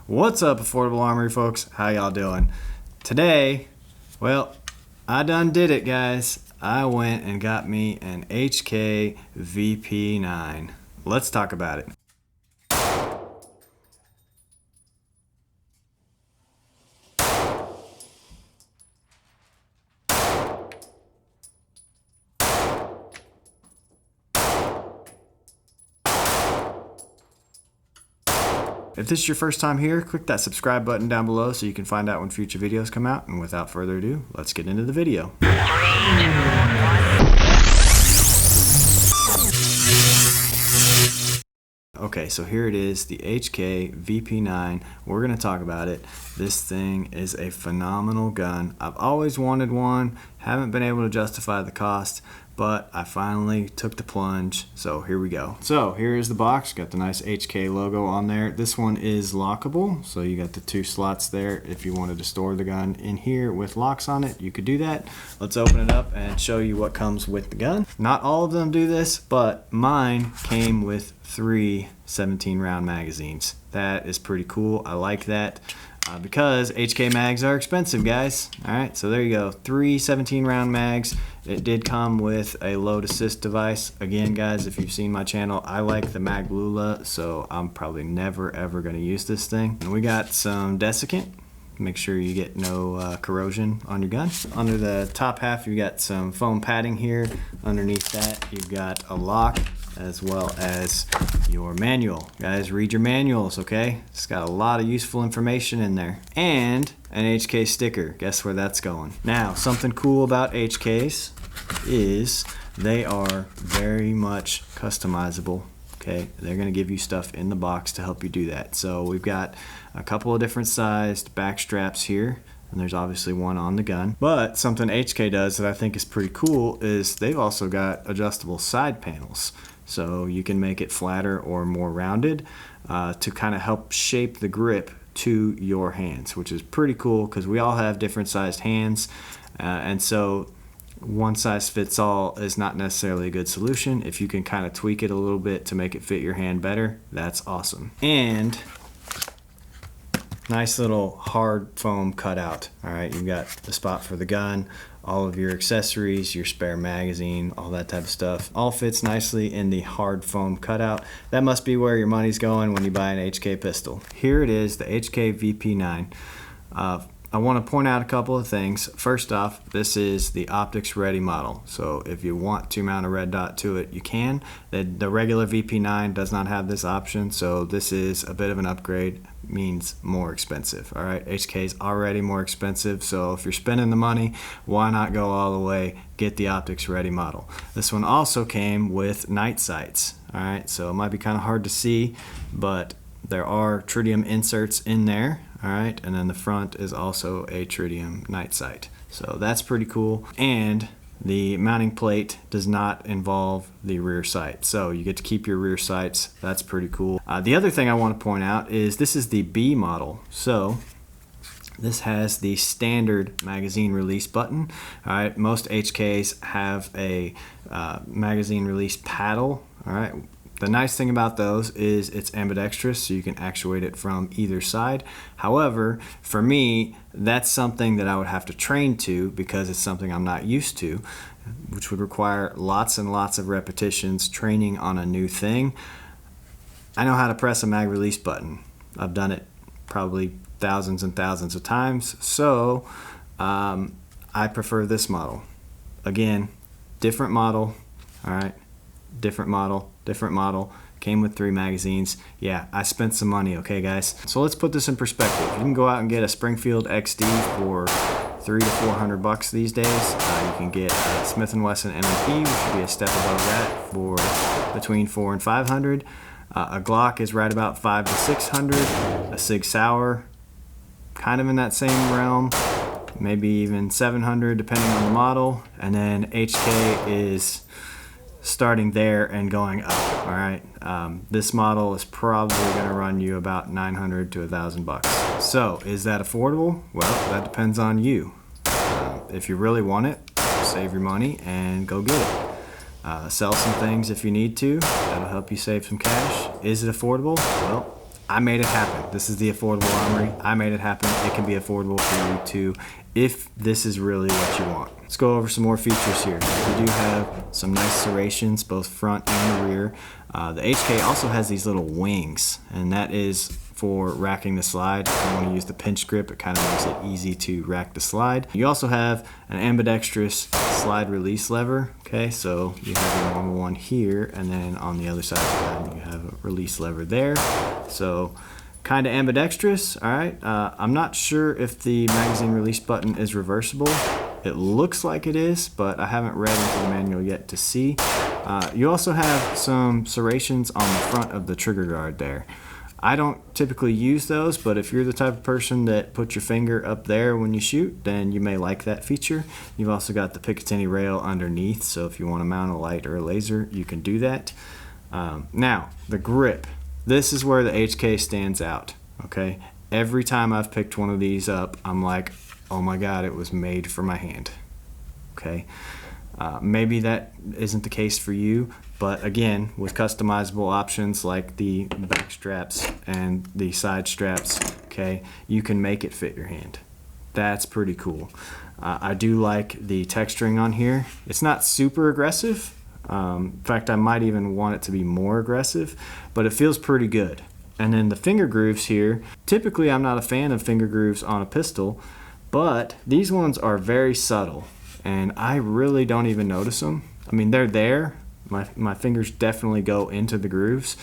What's up, Affordable Armory folks? How y'all doing? Today, well, I done did it, guys. I went and got me an HK VP9. Let's talk about it. If this is your first time here, click that subscribe button down below so you can find out when future videos come out. And without further ado, let's get into the video. Okay, so here it is, the HK VP9. We're going to talk about it. This thing is a phenomenal gun. I've always wanted one, haven't been able to justify the cost, but I finally took the plunge, so here we go. So here is the box, got the nice HK logo on there. This one is lockable, so you got the two slots there. If you wanted to store the gun in here with locks on it, you could do that. Let's open it up and show you what comes with the gun. Not all of them do this, but mine came with 3 17-round magazines. That is pretty cool. I like that. Because HK mags are expensive, guys. Alright, so there you go. 3 17-round mags. It did come with a load assist device. Again, guys, if you've seen my channel, I like the Maglula, so I'm probably never ever going to use this thing. And we got some desiccant. Make sure you get no corrosion on your gun. Under the top half, you got some foam padding here. Underneath that, you've got a lock as well as your manual. Guys, read your manuals, okay? It's got a lot of useful information in there. And an HK sticker. Guess where that's going? Now, something cool about HKs is they are very much customizable. Okay, they're going to give you stuff in the box to help you do that. So we've got a couple of different sized back straps here, and there's obviously one on the gun. But something HK does that I think is pretty cool is they've also got adjustable side panels. So you can make it flatter or more rounded to kind of help shape the grip to your hands, which is pretty cool because we all have different sized hands, and so one size fits all is not necessarily a good solution. If you can kind of tweak it a little bit to make it fit your hand better, that's awesome. And nice little hard foam cutout. All right, you've got the spot for the gun, all of your accessories, your spare magazine, all that type of stuff. All fits nicely in the hard foam cutout. That must be where your money's going when you buy an HK pistol. Here it is, the HK VP9. I want to point out a couple of things. First off, this is the optics ready model. So if you want to mount a red dot to it, you can. The regular VP9 does not have this option, so this is a bit of an upgrade, means more expensive. All right, HK is already more expensive, so if you're spending the money, why not go all the way, get the optics ready model. This one also came with night sights. All right, so it might be kind of hard to see, but there are tritium inserts in there. All right, and then the front is also a tritium night sight. So that's pretty cool. And the mounting plate does not involve the rear sight. So you get to keep your rear sights. That's pretty cool. The other thing I want to point out is this is the B model. So this has the standard magazine release button. All right, most HKs have a magazine release paddle. All right. The nice thing about those is it's ambidextrous, so you can actuate it from either side. However, for me, that's something that I would have to train to because it's something I'm not used to, which would require lots and lots of repetitions training on a new thing. I know how to press a mag release button. I've done it probably thousands and thousands of times, so I prefer this model. Again, different model, all right? Different model, came with 3 magazines. Yeah, I spent some money, okay, guys? So let's put this in perspective. You can go out and get a Springfield XD for $300 to $400 these days. You can get a Smith & Wesson M&P, which would be a step above that, for between $400 and $500. A Glock is right about $500 to $600. A Sig Sauer, kind of in that same realm, maybe even $700 depending on the model. And then HK is starting there and going up. All right, this model is probably going to run you about $900 to $1,000. So is that affordable? Well, that depends on you. If you really want it, save your money and go get it. Sell some things if you need to. That'll help you save some cash. Is it affordable? Well, I made it happen. This is the affordable Armory. I made it happen. It can be affordable for you too, if this is really what you want. Let's go over some more features here. We do have some nice serrations, both front and rear. The HK also has these little wings, and that is for racking the slide. If you want to use the pinch grip, it kind of makes it easy to rack the slide. You also have an ambidextrous slide release lever. Okay, so you have your normal one here, and then on the other side you have a release lever there. So kind of ambidextrous. All right, I'm not sure if the magazine release button is reversible. It looks like it is, but I haven't read into the manual yet to see. You also have some serrations on the front of the trigger guard there. I don't typically use those, but if you're the type of person that puts your finger up there when you shoot, then you may like that feature. You've also got the Picatinny rail underneath, so if you want to mount a light or a laser, you can do that. Now, the grip. This is where the HK stands out, okay? Every time I've picked one of these up, I'm like, oh my God, it was made for my hand, okay? Maybe that isn't the case for you, but again, with customizable options like the back straps and the side straps, okay, you can make it fit your hand. That's pretty cool. I do like the texturing on here. It's not super aggressive. In fact, I might even want it to be more aggressive, but it feels pretty good. And then the finger grooves here, typically I'm not a fan of finger grooves on a pistol, but these ones are very subtle, and I really don't even notice them. I mean, they're there. My fingers definitely go into the grooves,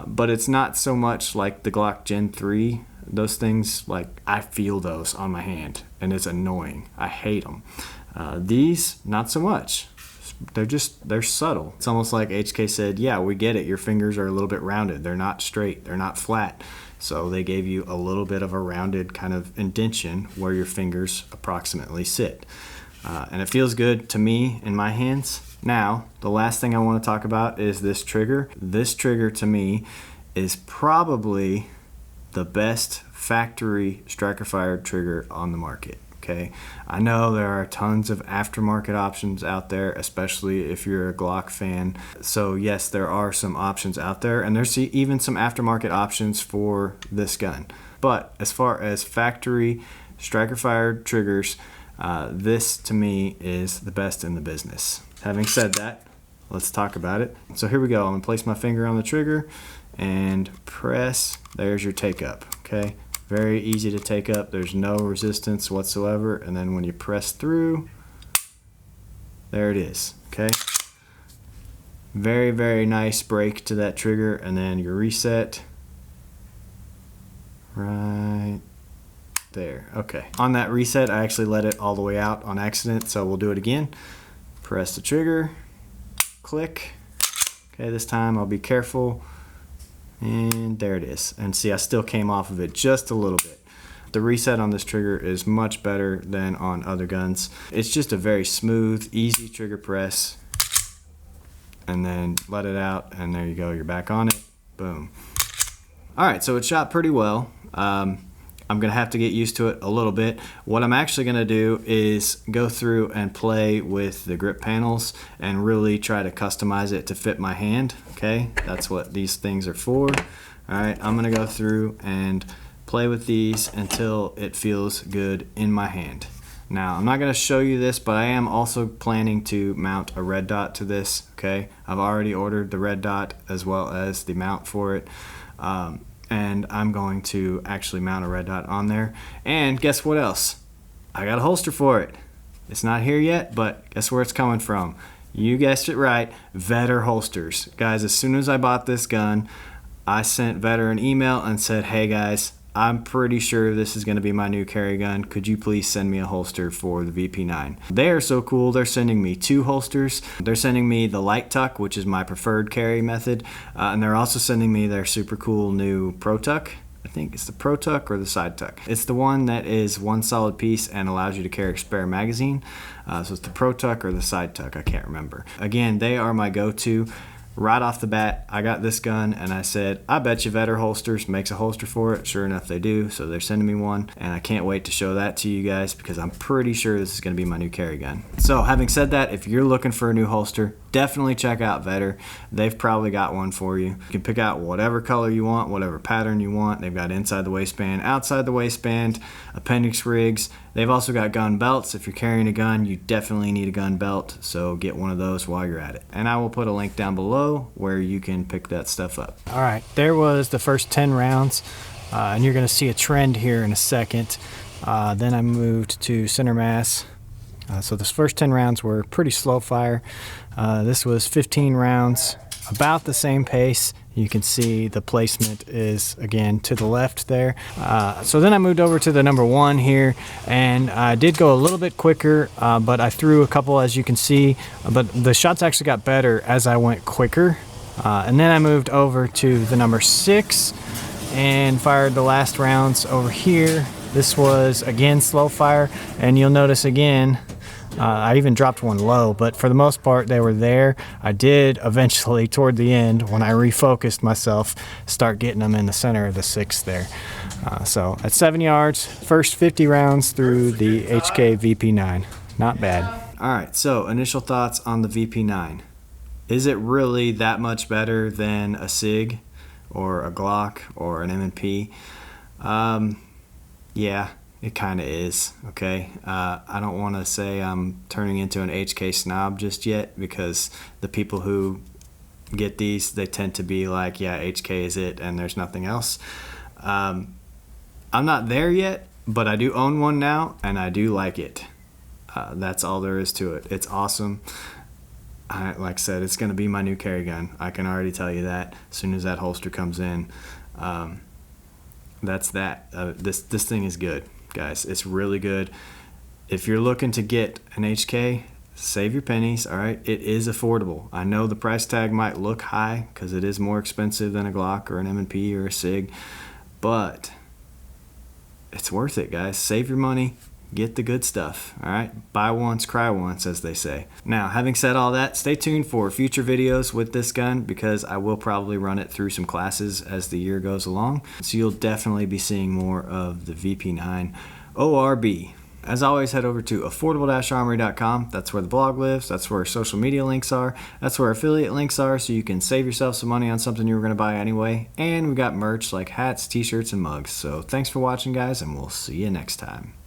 but it's not so much like the Glock Gen 3. Those things, like, I feel those on my hand, and it's annoying. I hate them. These, not so much. They're subtle. It's almost like HK said, yeah, we get it. Your fingers are a little bit rounded. They're not straight. They're not flat. So they gave you a little bit of a rounded kind of indentation where your fingers approximately sit. And it feels good to me in my hands. Now, the last thing I want to talk about is this trigger. This trigger to me is probably the best factory striker fired trigger on the market. Okay, I know there are tons of aftermarket options out there, especially if you're a Glock fan. So yes, there are some options out there, and there's even some aftermarket options for this gun. But as far as factory striker fired triggers, this to me is the best in the business. Having said that, let's talk about it. So here we go. I'm gonna place my finger on the trigger and press. There's your take up. Okay. Very easy to take up. There's no resistance whatsoever. And then when you press through, there it is. Okay. Very, very nice break to that trigger. And then your reset right there. Okay. On that reset, I actually let it all the way out on accident. So we'll do it again. Press the trigger, click. Okay, this time I'll be careful. And there it is. And see, I still came off of it just a little bit. The reset on this trigger is much better than on other guns. It's just a very smooth, easy trigger press. And then let it out, and there you go. You're back on it. Boom. All right, so it shot pretty well. I'm gonna have to get used to it a little bit. What I'm actually gonna do is go through and play with the grip panels and really try to customize it to fit my hand, okay? That's what these things are for. All right, I'm gonna go through and play with these until it feels good in my hand. Now, I'm not gonna show you this, but I am also planning to mount a red dot to this, okay? I've already ordered the red dot as well as the mount for it. And I'm going to actually mount a red dot on there. And guess what else? I got a holster for it. It's not here yet, but guess where it's coming from? You guessed it right, Vedder Holsters. Guys, as soon as I bought this gun, I sent Vedder an email and said, hey guys, I'm pretty sure this is gonna be my new carry gun. Could you please send me a holster for the VP9? They are so cool. They're sending me 2 holsters. They're sending me the light tuck, which is my preferred carry method. And they're also sending me their super cool new Pro Tuck. I think it's the Pro Tuck or the Side Tuck. It's the one that is one solid piece and allows you to carry a spare magazine. So it's the Pro Tuck or the Side Tuck, I can't remember. Again, they are my go-to. Right off the bat, I got this gun and I said, I bet you Vedder Holsters makes a holster for it. Sure enough, they do. So they're sending me one, and I can't wait to show that to you guys because I'm pretty sure this is going to be my new carry gun. So having said that, if you're looking for a new holster, definitely check out Vedder. They've probably got one for you. You can pick out whatever color you want, whatever pattern you want. They've got inside the waistband, outside the waistband, appendix rigs. They've also got gun belts. If you're carrying a gun, you definitely need a gun belt, so get one of those while you're at it. And I will put a link down below where you can pick that stuff up. All right, there was the first 10 rounds, and you're gonna see a trend here in a second. Then I moved to center mass. So this first 10 rounds were pretty slow fire. This was 15 rounds, about the same pace. You can see the placement is, again, to the left there. So then I moved over to the number 1 here, and I did go a little bit quicker, but I threw a couple, as you can see, but the shots actually got better as I went quicker. And then I moved over to the number 6 and fired the last rounds over here. This was, again, slow fire, and you'll notice again, I even dropped one low, but for the most part they were there. I did eventually, toward the end, when I refocused myself, start getting them in the center of the 6 there. So at 7 yards, first 50 rounds through the HK VP9. Not bad. All right, so initial thoughts on the VP9. Is it really that much better than a Sig or a Glock or an M&P? Yeah. It kind of is, okay? I don't want to say I'm turning into an HK snob just yet, because the people who get these, they tend to be like, yeah, HK is it and there's nothing else. I'm not there yet, but I do own one now and I do like it. That's all there is to it. It's awesome. Like I said, it's going to be my new carry gun. I can already tell you that as soon as that holster comes in. That's that. This thing is good, guys. It's really good. If you're looking to get an HK, save your pennies. All right, it is affordable. I know the price tag might look high because it is more expensive than a Glock or an M&P or a Sig, but it's worth it, guys. Save your money, get the good stuff. All right, buy once, cry once, as they say. Now, having said all that, stay tuned for future videos with this gun, because I will probably run it through some classes as the year goes along. So you'll definitely be seeing more of the VP9 ORB. As always, head over to affordable-armory.com. That's where the blog lives. That's where social media links are. That's where affiliate links are, so you can save yourself some money on something you were going to buy anyway. And we got merch like hats, t-shirts, and mugs. So thanks for watching, guys, and we'll see you next time.